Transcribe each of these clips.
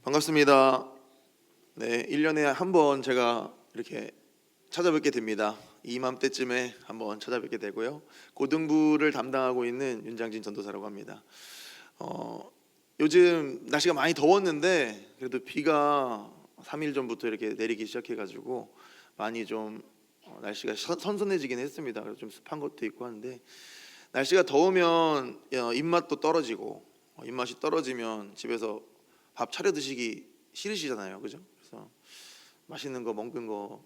반갑습니다. 네, 1년에 한 번 제가 이렇게 찾아뵙게 됩니다. 이맘때쯤에 한번 찾아뵙게 되고요. 고등부를 담당하고 있는 윤장진 전도사라고 합니다. 요즘 날씨가 많이 더웠는데 그래도 비가 3일 전부터 이렇게 내리기 시작해가지고 많이 좀 날씨가 선선해지긴 했습니다. 그래서 좀 습한 것도 있고 한데 날씨가 더우면 입맛도 떨어지고 입맛이 떨어지면 집에서 밥 차려 드시기 싫으시잖아요, 그죠? 그래서 맛있는 거 먹는 거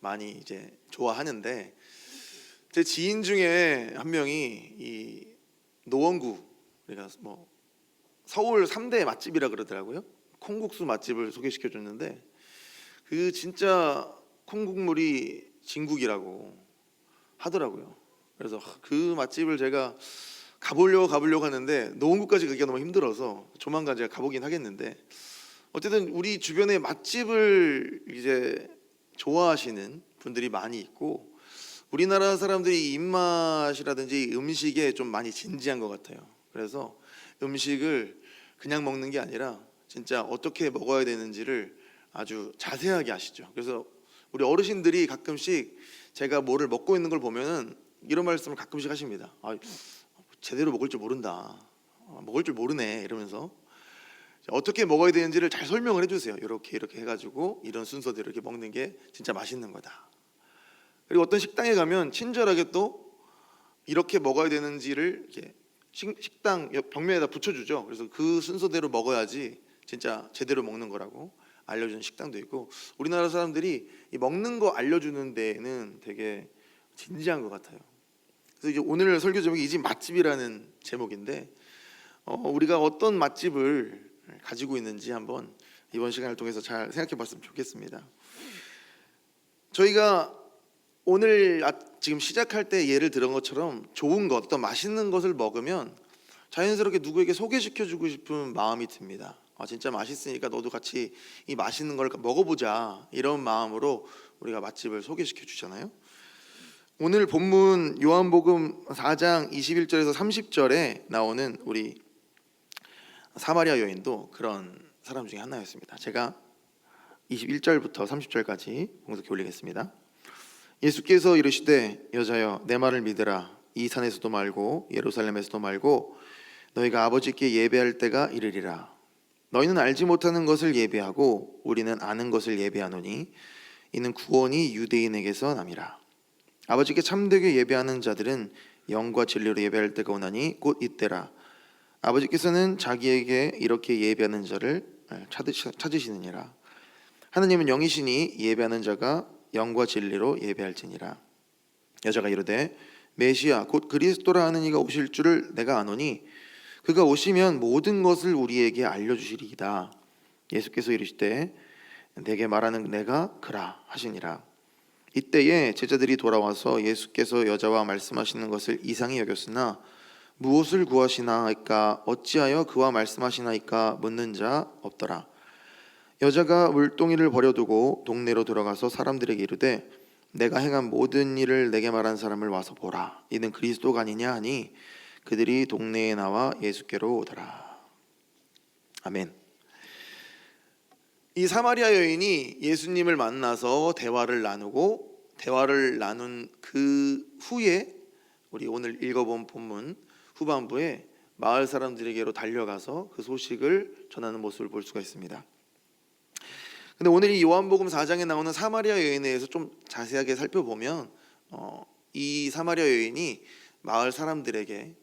많이 이제 좋아하는데 제 지인 중에 한 명이 이 노원구, 그러니까 뭐 서울 3대 맛집이라 그러더라고요. 콩국수 맛집을 소개시켜 줬는데 그 진짜 콩국물이 진국이라고 하더라고요. 그래서 그 맛집을 제가 가보려고 하는데 노원구까지 가기가 너무 힘들어서 조만간 제가 가보긴 하겠는데, 어쨌든 우리 주변에 맛집을 이제 좋아하시는 분들이 많이 있고 우리나라 사람들이 입맛이라든지 음식에 좀 많이 진지한 것 같아요. 그래서 음식을 그냥 먹는 게 아니라 진짜 어떻게 먹어야 되는지를 아주 자세하게 아시죠. 그래서 우리 어르신들이 가끔씩 제가 뭐를 먹고 있는 걸 보면은 이런 말씀을 가끔씩 하십니다. 제대로 먹을 줄 모른다, 먹을 줄 모르네, 이러면서 어떻게 먹어야 되는지를 잘 설명을 해주세요. 이렇게 해가지고 이런 순서대로 이렇게 먹는 게 진짜 맛있는 거다. 그리고 어떤 식당에 가면 친절하게 또 이렇게 먹어야 되는지를 이렇게 식당 벽면에다 붙여주죠. 그래서 그 순서대로 먹어야지 진짜 제대로 먹는 거라고 알려주는 식당도 있고, 우리나라 사람들이 이 먹는 거 알려주는 데에는 되게 진지한 것 같아요. 그래서 이제 오늘 설교 제목이 이 집 맛집이라는 제목인데 우리가 어떤 맛집을 가지고 있는지 한번 이번 시간을 통해서 잘 생각해 봤으면 좋겠습니다. 저희가 오늘 지금 시작할 때 예를 들은 것처럼 좋은 것, 어떤 맛있는 것을 먹으면 자연스럽게 누구에게 소개시켜 주고 싶은 마음이 듭니다. 진짜 맛있으니까 너도 같이 이 맛있는 걸 먹어보자, 이런 마음으로 우리가 맛집을 소개시켜 주잖아요. 오늘 본문 요한복음 4장 21절에서 30절에 나오는 우리 사마리아 여인도 그런 사람 중에 하나였습니다. 제가 21절부터 30절까지 봉독해 올리겠습니다. 예수께서 이르시되 여자여 내 말을 믿으라. 이 산에서도 말고 예루살렘에서도 말고 너희가 아버지께 예배할 때가 이르리라. 너희는 알지 못하는 것을 예배하고 우리는 아는 것을 예배하노니 이는 구원이 유대인에게서 남이라. 아버지께 참되게 예배하는 자들은 영과 진리로 예배할 때가 오나니 곧 이때라. 아버지께서는 자기에게 이렇게 예배하는 자를 찾으시느니라. 하나님은 영이시니 예배하는 자가 영과 진리로 예배할지니라. 여자가 이르되 메시아 곧 그리스도라 하는 이가 오실 줄을 내가 아노니 그가 오시면 모든 것을 우리에게 알려주시리이다. 예수께서 이르시되 내게 말하는 내가 그라 하시니라. 이때에 제자들이 돌아와서 예수께서 여자와 말씀하시는 것을 이상히 여겼으나 무엇을 구하시나이까 어찌하여 그와 말씀하시나이까 묻는 자 없더라. 여자가 물동이를 버려두고 동네로 들어가서 사람들에게 이르되 내가 행한 모든 일을 내게 말한 사람을 와서 보라. 이는 그리스도가 아니냐 하니 그들이 동네에 나와 예수께로 오더라. 아멘. 이 사마리아 여인이 예수님을 만나서 대화를 나눈 그 후에 우리 오늘 읽어본 본문 후반부에 마을 사람들에게로 달려가서 그 소식을 전하는 모습을 볼 수가 있습니다. 근데 오늘 이 요한복음 4장에 나오는 사마리아 여인에 대해서 좀 자세하게 살펴보면 이 사마리아 여인이 마을 사람들에게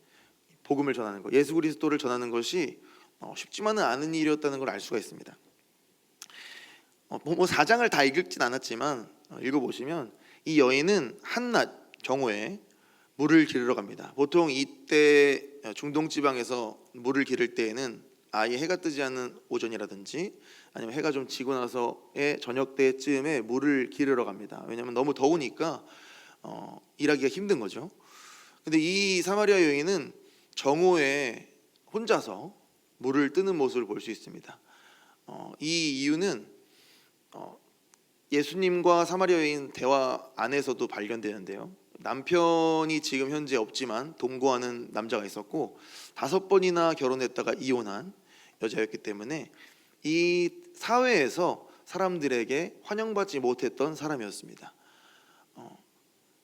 복음을 전하는 것, 예수 그리스도를 전하는 것이 쉽지만은 않은 일이었다는 걸 알 수가 있습니다. 뭐 4장을 다 읽진 않았지만 읽어보시면 이 여인은 한낮 경우에 물을 기르러 갑니다. 보통 이때 중동 지방에서 물을 기를 때에는 아예 해가 뜨지 않는 오전이라든지 아니면 해가 좀 지고 나서의 저녁 때쯤에 물을 기르러 갑니다. 왜냐하면 너무 더우니까 일하기가 힘든 거죠. 근데 이 사마리아 여인은 정오에 혼자서 물을 뜨는 모습을 볼 수 있습니다. 이 이유는 예수님과 사마리아 여인 대화 안에서도 발견되는데요. 남편이 지금 현재 없지만 동거하는 남자가 있었고 5번이나 결혼했다가 이혼한 여자였기 때문에 이 사회에서 사람들에게 환영받지 못했던 사람이었습니다.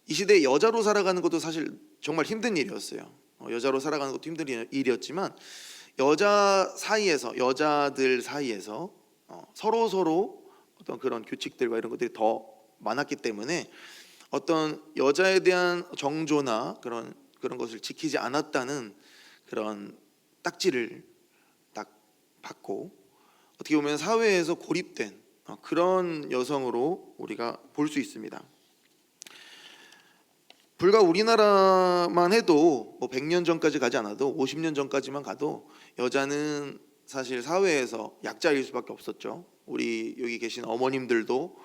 이 시대에 여자로 살아가는 것도 사실 정말 힘든 일이었어요. 여자로 살아가는 것도 힘든 일이었지만 여자들 사이에서 서로 어떤 그런 규칙들과 이런 것들이 더 많았기 때문에 어떤 여자에 대한 정조나 그런 것을 지키지 않았다는 그런 딱지를 딱 받고 어떻게 보면 사회에서 고립된 그런 여성으로 우리가 볼 수 있습니다. 불과 우리나라만 해도 뭐 100년 전까지 가지 않아도 50년 전까지만 가도 여자는 사실 사회에서 약자일 수밖에 없었죠. 우리 여기 계신 어머님들도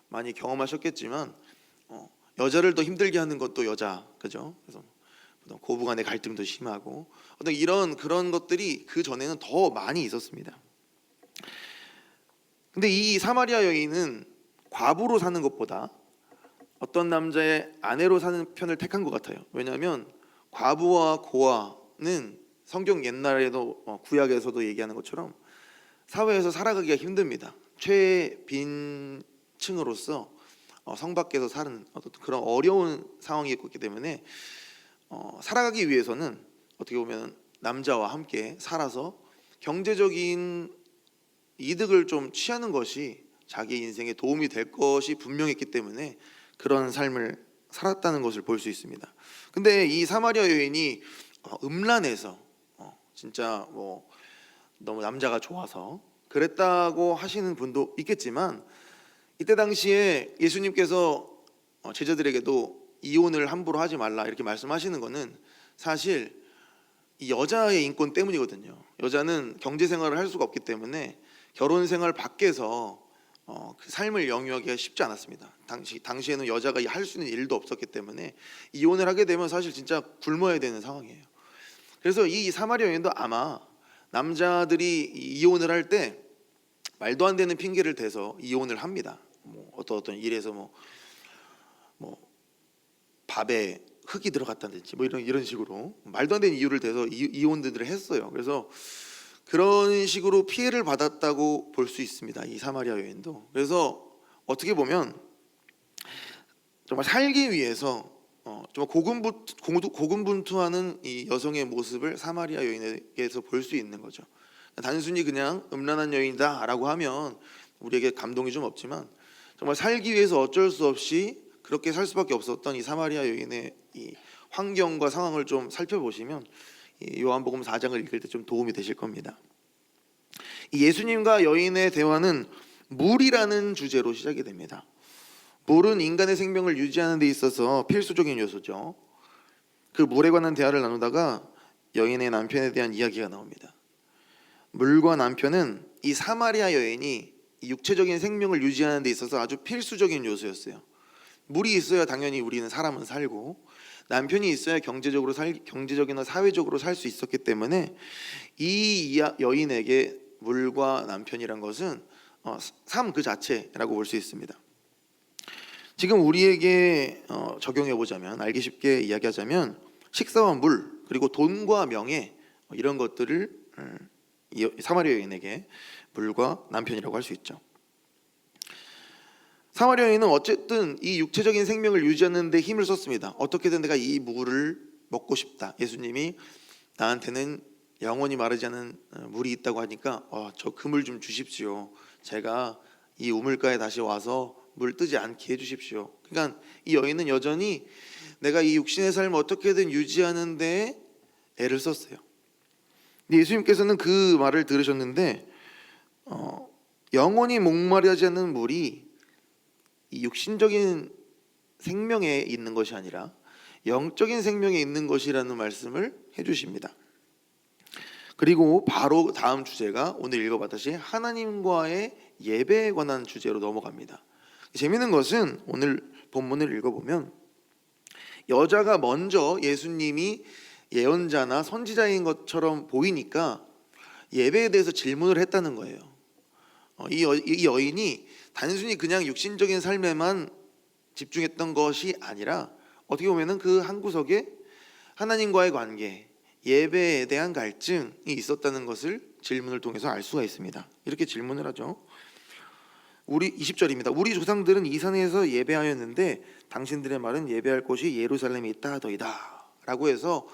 많이 경험하셨겠지만 여자를 더 힘들게 하는 것도 여자, 그죠? 그래서 고부간의 갈등도 심하고 어떤 그런 것들이 그 전에는 더 많이 있었습니다. 근데 이 사마리아 여인은 과부로 사는 것보다 어떤 남자의 아내로 사는 편을 택한 것 같아요. 왜냐하면 과부와 고아는 성경 옛날에도 구약에서도 얘기하는 것처럼 사회에서 살아가기가 힘듭니다. 최빈층으로서 성 밖에서 사는 어떤 그런 어려운 상황이 있기 때문에 살아가기 위해서는 어떻게 보면 남자와 함께 살아서 경제적인 이득을 좀 취하는 것이 자기 인생에 도움이 될 것이 분명했기 때문에 그런 삶을 살았다는 것을 볼 수 있습니다. 근데 이 사마리아 여인이 음란해서 진짜 뭐 너무 남자가 좋아서 그랬다고 하시는 분도 있겠지만 이때 당시에 예수님께서 제자들에게도 이혼을 함부로 하지 말라 이렇게 말씀하시는 것은 사실 이 여자의 인권 때문이거든요. 여자는 경제 생활을 할 수가 없기 때문에 결혼 생활 밖에서 그 삶을 영위하기가 쉽지 않았습니다. 당시에는 여자가 할 수 있는 일도 없었기 때문에 이혼을 하게 되면 사실 진짜 굶어야 되는 상황이에요. 그래서 이 사마리아 여인도 아마 남자들이 이혼을 할 때 말도 안 되는 핑계를 대서 이혼을 합니다. 뭐 어떤 일에서 뭐 밥에 흙이 들어갔다든지 뭐 이런 식으로 말도 안 되는 이유를 대서 이혼들을 했어요. 그래서 그런 식으로 피해를 받았다고 볼 수 있습니다. 이 사마리아 여인도. 그래서 어떻게 보면 정말 살기 위해서 정말 고군분투하는 이 여성의 모습을 사마리아 여인에게서 볼 수 있는 거죠. 단순히 그냥 음란한 여인이다라고 하면 우리에게 감동이 좀 없지만 정말 살기 위해서 어쩔 수 없이 그렇게 살 수밖에 없었던 이 사마리아 여인의 이 환경과 상황을 좀 살펴보시면 요한복음 4장을 읽을 때 좀 도움이 되실 겁니다. 이 예수님과 여인의 대화는 물이라는 주제로 시작이 됩니다. 물은 인간의 생명을 유지하는 데 있어서 필수적인 요소죠. 그 물에 관한 대화를 나누다가 여인의 남편에 대한 이야기가 나옵니다. 물과 남편은 이 사마리아 여인이 육체적인 생명을 유지하는 데 있어서 아주 필수적인 요소였어요. 물이 있어야 당연히 우리는 사람은 살고 남편이 있어야 경제적이나 사회적으로 살 수 있었기 때문에 이 여인에게 물과 남편이란 것은 삶 그 자체라고 볼 수 있습니다. 지금 우리에게 적용해 보자면 알기 쉽게 이야기하자면 식사와 물 그리고 돈과 명예 이런 것들을 사마리아 여인에게 물과 남편이라고 할 수 있죠. 사마리아 여인은 어쨌든 이 육체적인 생명을 유지하는 데 힘을 썼습니다. 어떻게든 내가 이 물을 먹고 싶다. 예수님이 나한테는 영원히 마르지 않은 물이 있다고 하니까 저 그 물 좀 주십시오. 제가 이 우물가에 다시 와서 물 뜨지 않게 해주십시오. 그러니까 이 여인은 여전히 내가 이 육신의 삶을 어떻게든 유지하는 데 애를 썼어요. 근데 예수님께서는 그 말을 들으셨는데 영원히 목마르지 않는 물이 이 육신적인 생명에 있는 것이 아니라 영적인 생명에 있는 것이라는 말씀을 해주십니다. 그리고 바로 다음 주제가 오늘 읽어봤듯이 하나님과의 예배에 관한 주제로 넘어갑니다. 재미있는 것은 오늘 본문을 읽어보면 여자가 먼저 예수님이 예언자나 선지자인 것처럼 보이니까 예배에 대해서 질문을 했다는 거예요. 이 여인이 단순히 그냥 육신적인 삶에만 집중했던 것이 아니라 어떻게 보면은 그 한 구석에 하나님과의 관계, 예배에 대한 갈증이 있었다는 것을 질문을 통해서 알 수가 있습니다. 이렇게 질문을 하죠. 우리 20절입니다. 우리 조상들은 이 산에서 예배하였는데 당신들의 말은 예배할 곳이 예루살렘에 있다 하더이다 라고 해서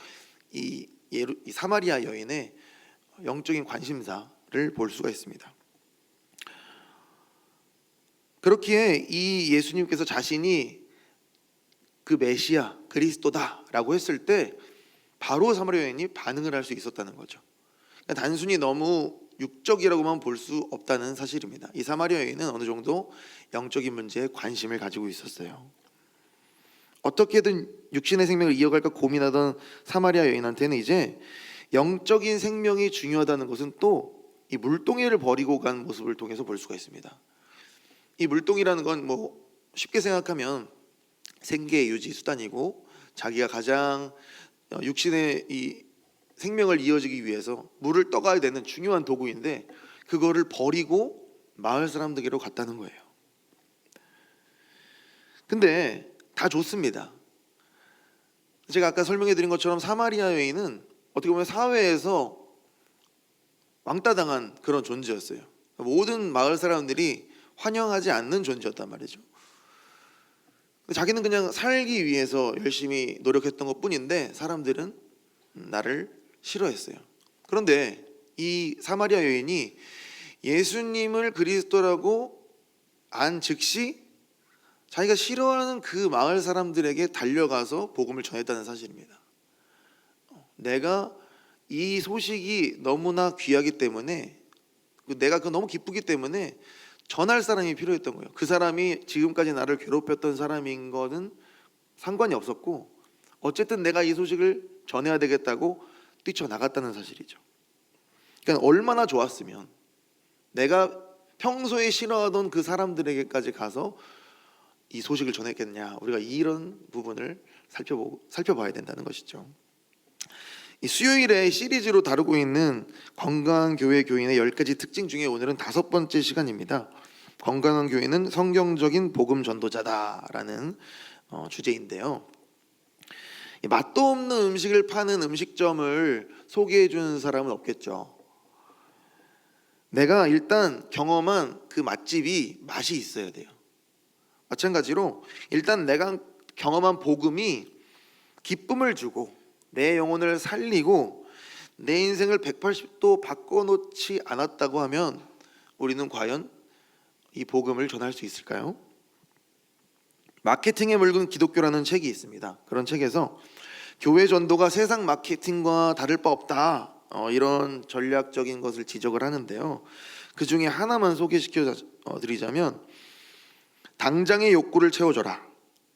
이 사마리아 여인의 영적인 관심사를 볼 수가 있습니다. 그렇기에 이 예수님께서 자신이 그 메시아 그리스도다라고 했을 때 바로 사마리아 여인이 반응을 할 수 있었다는 거죠. 그러니까 단순히 너무 육적이라고만 볼 수 없다는 사실입니다. 이 사마리아 여인은 어느 정도 영적인 문제에 관심을 가지고 있었어요. 어떻게든 육신의 생명을 이어갈까 고민하던 사마리아 여인한테는 이제 영적인 생명이 중요하다는 것은 또 이 물동이를 버리고 간 모습을 통해서 볼 수가 있습니다. 이 물동이라는 건 뭐 쉽게 생각하면 생계 유지 수단이고 자기가 가장 육신의 이 생명을 이어지기 위해서 물을 떠가야 되는 중요한 도구인데 그거를 버리고 마을 사람들에게로 갔다는 거예요. 근데 다 좋습니다. 제가 아까 설명해 드린 것처럼 사마리아 여인은 어떻게 보면 사회에서 왕따 당한 그런 존재였어요. 모든 마을 사람들이 환영하지 않는 존재였단 말이죠. 자기는 그냥 살기 위해서 열심히 노력했던 것뿐인데 사람들은 나를 싫어했어요. 그런데 이 사마리아 여인이 예수님을 그리스도라고 안 즉시 자기가 싫어하는 그 마을 사람들에게 달려가서 복음을 전했다는 사실입니다. 내가 이 소식이 너무나 귀하기 때문에 내가 너무 기쁘기 때문에 전할 사람이 필요했던 거예요. 그 사람이 지금까지 나를 괴롭혔던 사람인 거는 상관이 없었고 어쨌든 내가 이 소식을 전해야 되겠다고 뛰쳐나갔다는 사실이죠. 그러니까 얼마나 좋았으면 내가 평소에 싫어하던 그 사람들에게까지 가서 이 소식을 전했겠냐. 우리가 이런 부분을 살펴봐야 된다는 것이죠. 이 수요일에 시리즈로 다루고 있는 건강한 교회 교인의 10가지 특징 중에 오늘은 5번째 시간입니다. 건강한 교회는 성경적인 복음 전도자다라는 주제인데요. 맛도 없는 음식을 파는 음식점을 소개해 주는 사람은 없겠죠. 내가 일단 경험한 그 맛집이 맛이 있어야 돼요. 마찬가지로 일단 내가 경험한 복음이 기쁨을 주고 내 영혼을 살리고 내 인생을 180도 바꿔놓지 않았다고 하면 우리는 과연 이 복음을 전할 수 있을까요? 마케팅에 물든 기독교라는 책이 있습니다. 그런 책에서 교회 전도가 세상 마케팅과 다를 바 없다 이런 전략적인 것을 지적을 하는데요. 그 중에 하나만 소개시켜 드리자면 당장의 욕구를 채워줘라.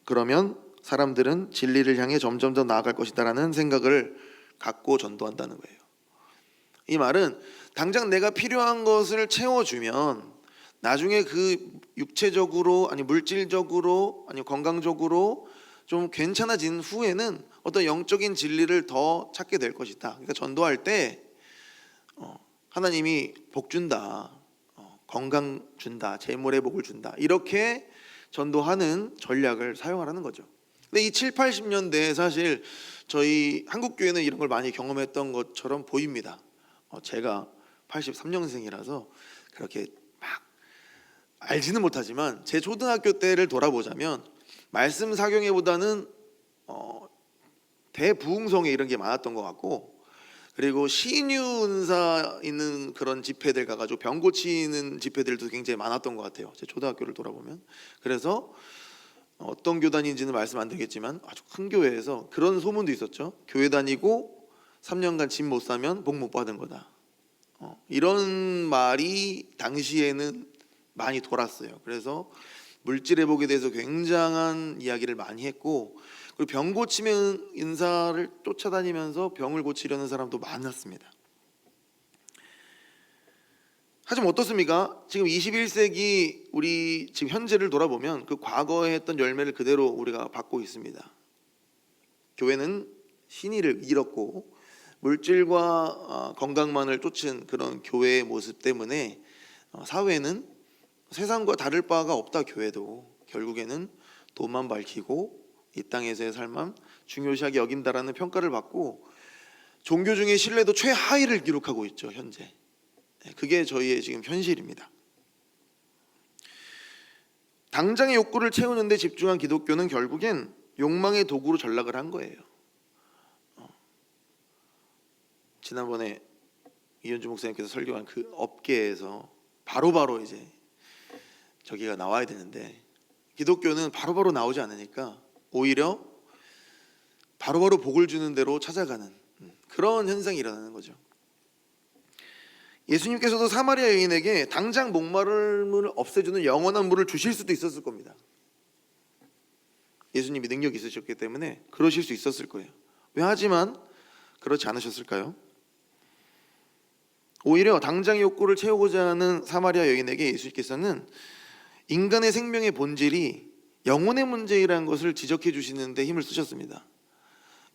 그러면 사람들은 진리를 향해 점점 더 나아갈 것이다라는 생각을 갖고 전도한다는 거예요. 이 말은 당장 내가 필요한 것을 채워주면 나중에 그 육체적으로 아니 물질적으로 아니 건강적으로 좀 괜찮아진 후에는 어떤 영적인 진리를 더 찾게 될 것이다. 그러니까 전도할 때 하나님이 복 준다, 건강 준다, 재물의 복을 준다 이렇게 전도하는 전략을 사용하라는 거죠. 근데 이 7, 80년대에 사실 저희 한국교회는 이런 걸 많이 경험했던 것처럼 보입니다. 제가 83년생이라서 그렇게 막 알지는 못하지만 제 초등학교 때를 돌아보자면 말씀 사경회보다는 대부흥성회 이런 게 많았던 것 같고 그리고 신유 은사 있는 그런 집회들 가가지고 병 고치는 집회들도 굉장히 많았던 것 같아요. 제 초등학교를 돌아보면. 그래서 어떤 교단인지는 말씀 안 드리겠지만 아주 큰 교회에서 그런 소문도 있었죠. 교회 다니고 3년간 집 못 사면 복 못 받은 거다. 이런 말이 당시에는 많이 돌았어요. 그래서 물질 회복에 대해서 굉장한 이야기를 많이 했고 그리고 병 고치면 인사를 쫓아다니면서 병을 고치려는 사람도 많았습니다. 하지만 어떻습니까? 지금 21세기 우리 지금 현재를 돌아보면 그 과거에 했던 열매를 그대로 우리가 받고 있습니다. 교회는 신의를 잃었고 물질과 건강만을 쫓은 그런 교회의 모습 때문에 사회는 세상과 다를 바가 없다. 교회도 결국에는 돈만 밝히고 이 땅에서의 삶만 중요시하게 여긴다라는 평가를 받고 종교 중에 신뢰도 최하위를 기록하고 있죠. 현재 그게 저희의 지금 현실입니다. 당장의 욕구를 채우는 데 집중한 기독교는 결국엔 욕망의 도구로 전락을 한 거예요. 지난번에 이현주 목사님께서 설교한 그 업계에서 바로바로 이제 저기가 나와야 되는데 기독교는 바로바로 나오지 않으니까 오히려 바로바로 복을 주는 대로 찾아가는 그런 현상이 일어나는 거죠. 예수님께서도 사마리아 여인에게 당장 목마름을 없애주는 영원한 물을 주실 수도 있었을 겁니다. 예수님이 능력이 있으셨기 때문에 그러실 수 있었을 거예요. 왜 하지만 그렇지 않으셨을까요? 오히려 당장의 욕구를 채우고자 하는 사마리아 여인에게 예수님께서는 인간의 생명의 본질이 영혼의 문제이라는 것을 지적해 주시는 데 힘을 쓰셨습니다.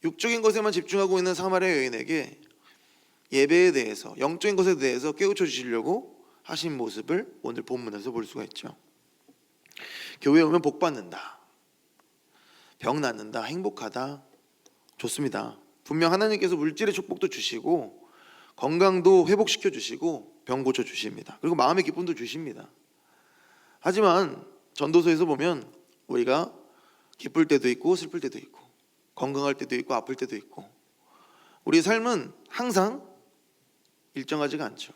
육적인 것에만 집중하고 있는 사마리아 여인에게 예배에 대해서, 영적인 것에 대해서 깨우쳐 주시려고 하신 모습을 오늘 본문에서 볼 수가 있죠. 교회에 오면 복 받는다, 병 낫는다, 행복하다, 좋습니다. 분명 하나님께서 물질의 축복도 주시고 건강도 회복시켜 주시고 병 고쳐 주십니다. 그리고 마음의 기쁨도 주십니다. 하지만 전도서에서 보면 우리가 기쁠 때도 있고 슬플 때도 있고 건강할 때도 있고 아플 때도 있고 우리의 삶은 항상 일정하지가 않죠.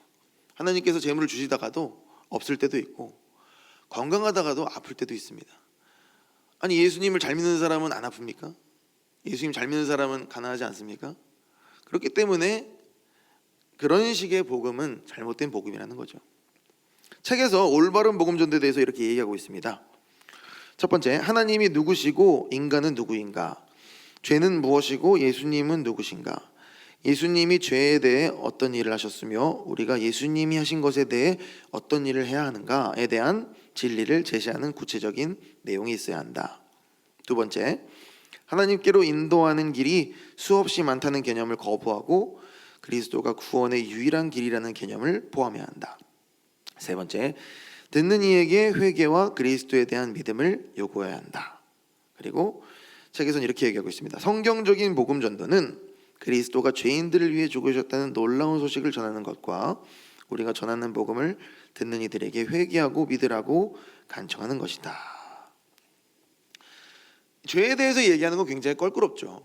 하나님께서 재물을 주시다가도 없을 때도 있고 건강하다가도 아플 때도 있습니다. 아니 예수님을 잘 믿는 사람은 안 아픕니까? 예수님 잘 믿는 사람은 가난하지 않습니까? 그렇기 때문에 그런 식의 복음은 잘못된 복음이라는 거죠. 책에서 올바른 복음 전도에 대해서 이렇게 얘기하고 있습니다. 첫 번째, 하나님이 누구시고 인간은 누구인가? 죄는 무엇이고 예수님은 누구신가? 예수님이 죄에 대해 어떤 일을 하셨으며 우리가 예수님이 하신 것에 대해 어떤 일을 해야 하는가에 대한 진리를 제시하는 구체적인 내용이 있어야 한다. 두 번째, 하나님께로 인도하는 길이 수없이 많다는 개념을 거부하고 그리스도가 구원의 유일한 길이라는 개념을 포함해야 한다. 세 번째, 듣는 이에게 회개와 그리스도에 대한 믿음을 요구해야 한다. 그리고 책에서는 이렇게 얘기하고 있습니다. 성경적인 복음 전도는 그리스도가 죄인들을 위해 죽으셨다는 놀라운 소식을 전하는 것과 우리가 전하는 복음을 듣는 이들에게 회개하고 믿으라고 간청하는 것이다. 죄에 대해서 얘기하는 건 굉장히 껄끄럽죠.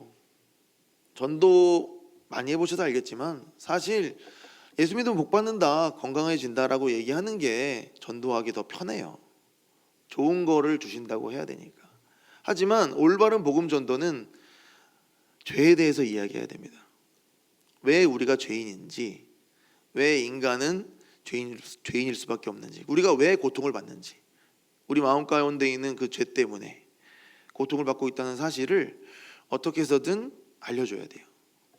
전도 많이 해보셔서 알겠지만 사실 예수 믿으면 복 받는다, 건강해진다라고 얘기하는 게 전도하기 더 편해요. 좋은 거를 주신다고 해야 되니까. 하지만 올바른 복음 전도는 죄에 대해서 이야기해야 됩니다. 왜 우리가 죄인인지, 왜 인간은 죄인일 수밖에 없는지, 우리가 왜 고통을 받는지, 우리 마음 가운데 있는 그 죄 때문에 고통을 받고 있다는 사실을 어떻게 해서든 알려줘야 돼요.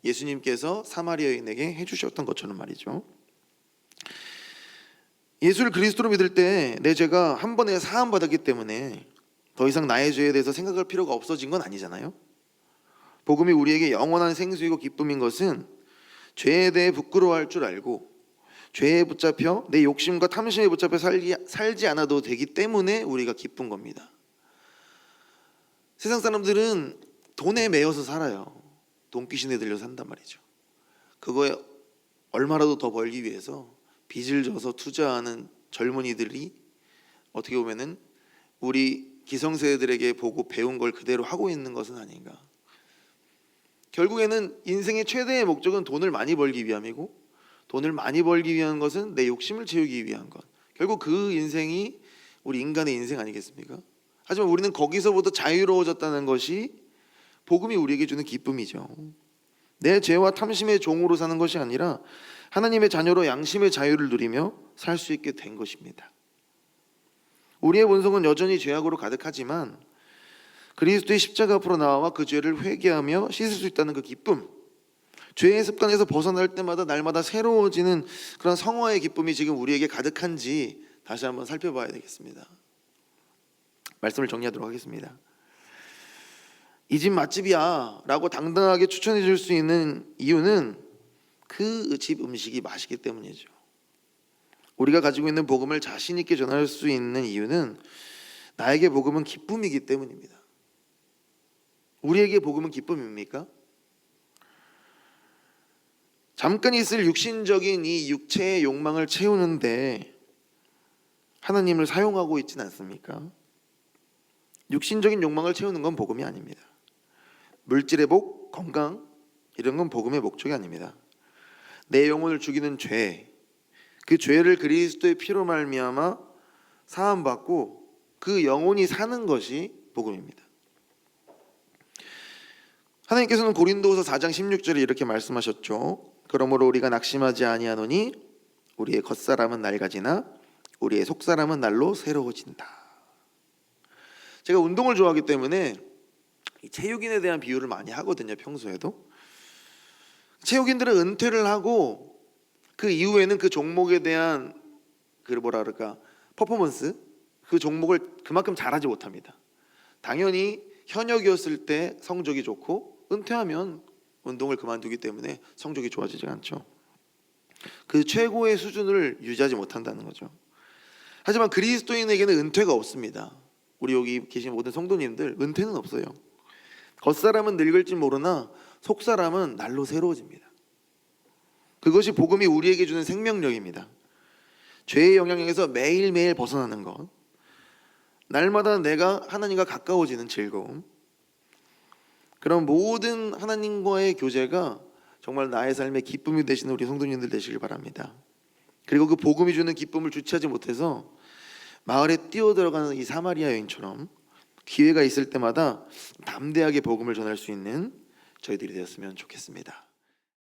예수님께서 사마리아 여인에게 해주셨던 것처럼 말이죠. 예수를 그리스도로 믿을 때 내 죄가 한 번에 사함받았기 때문에 더 이상 나의 죄에 대해서 생각할 필요가 없어진 건 아니잖아요. 복음이 우리에게 영원한 생수이고 기쁨인 것은 죄에 대해 부끄러워할 줄 알고 죄에 붙잡혀 내 욕심과 탐심에 붙잡혀 살지 않아도 되기 때문에 우리가 기쁜 겁니다. 세상 사람들은 돈에 매여서 살아요. 돈귀신에 들려 산단 말이죠. 그거에 얼마라도 더 벌기 위해서 빚을 져서 투자하는 젊은이들이 어떻게 보면은 우리 기성세대들에게 보고 배운 걸 그대로 하고 있는 것은 아닌가. 결국에는 인생의 최대의 목적은 돈을 많이 벌기 위함이고 돈을 많이 벌기 위한 것은 내 욕심을 채우기 위한 것. 결국 그 인생이 우리 인간의 인생 아니겠습니까? 하지만 우리는 거기서부터 자유로워졌다는 것이 복음이 우리에게 주는 기쁨이죠. 내 죄와 탐심의 종으로 사는 것이 아니라 하나님의 자녀로 양심의 자유를 누리며 살 수 있게 된 것입니다. 우리의 본성은 여전히 죄악으로 가득하지만 그리스도의 십자가 앞으로 나와 그 죄를 회개하며 씻을 수 있다는 그 기쁨, 죄의 습관에서 벗어날 때마다 날마다 새로워지는 그런 성화의 기쁨이 지금 우리에게 가득한지 다시 한번 살펴봐야 되겠습니다. 말씀을 정리하도록 하겠습니다. 이 집 맛집이야 라고 당당하게 추천해 줄 수 있는 이유는 그 집 음식이 맛있기 때문이죠. 우리가 가지고 있는 복음을 자신 있게 전할 수 있는 이유는 나에게 복음은 기쁨이기 때문입니다. 우리에게 복음은 기쁨입니까? 잠깐 있을 육신적인 이 육체의 욕망을 채우는데 하나님을 사용하고 있지는 않습니까? 육신적인 욕망을 채우는 건 복음이 아닙니다. 물질의 복, 건강 이런 건 복음의 목적이 아닙니다. 내 영혼을 죽이는 죄, 그 죄를 그리스도의 피로 말미암아 사함받고 그 영혼이 사는 것이 복음입니다. 하나님께서는 고린도후서 4장 16절에 이렇게 말씀하셨죠. 그러므로 우리가 낙심하지 아니하노니 우리의 겉사람은 낡아지나 우리의 속사람은 날로 새로워진다. 제가 운동을 좋아하기 때문에 체육인에 대한 비유를 많이 하거든요. 평소에도 체육인들은 은퇴를 하고 그 이후에는 그 종목에 대한 그 뭐라 그럴까 퍼포먼스, 그 종목을 그만큼 잘하지 못합니다. 당연히 현역이었을 때 성적이 좋고 은퇴하면 운동을 그만두기 때문에 성적이 좋아지지 않죠. 그 최고의 수준을 유지하지 못한다는 거죠. 하지만 그리스도인에게는 은퇴가 없습니다. 우리 여기 계신 모든 성도님들 은퇴는 없어요. 겉사람은 늙을지 모르나 속사람은 날로 새로워집니다. 그것이 복음이 우리에게 주는 생명력입니다. 죄의 영향에서 매일매일 벗어나는 것, 날마다 내가 하나님과 가까워지는 즐거움, 그런 모든 하나님과의 교제가 정말 나의 삶의 기쁨이 되시는 우리 성도님들 되시길 바랍니다. 그리고 그 복음이 주는 기쁨을 주체하지 못해서 마을에 뛰어들어가는 이 사마리아 여인처럼 기회가 있을 때마다 담대하게 복음을 전할 수 있는 저희들이 되었으면 좋겠습니다.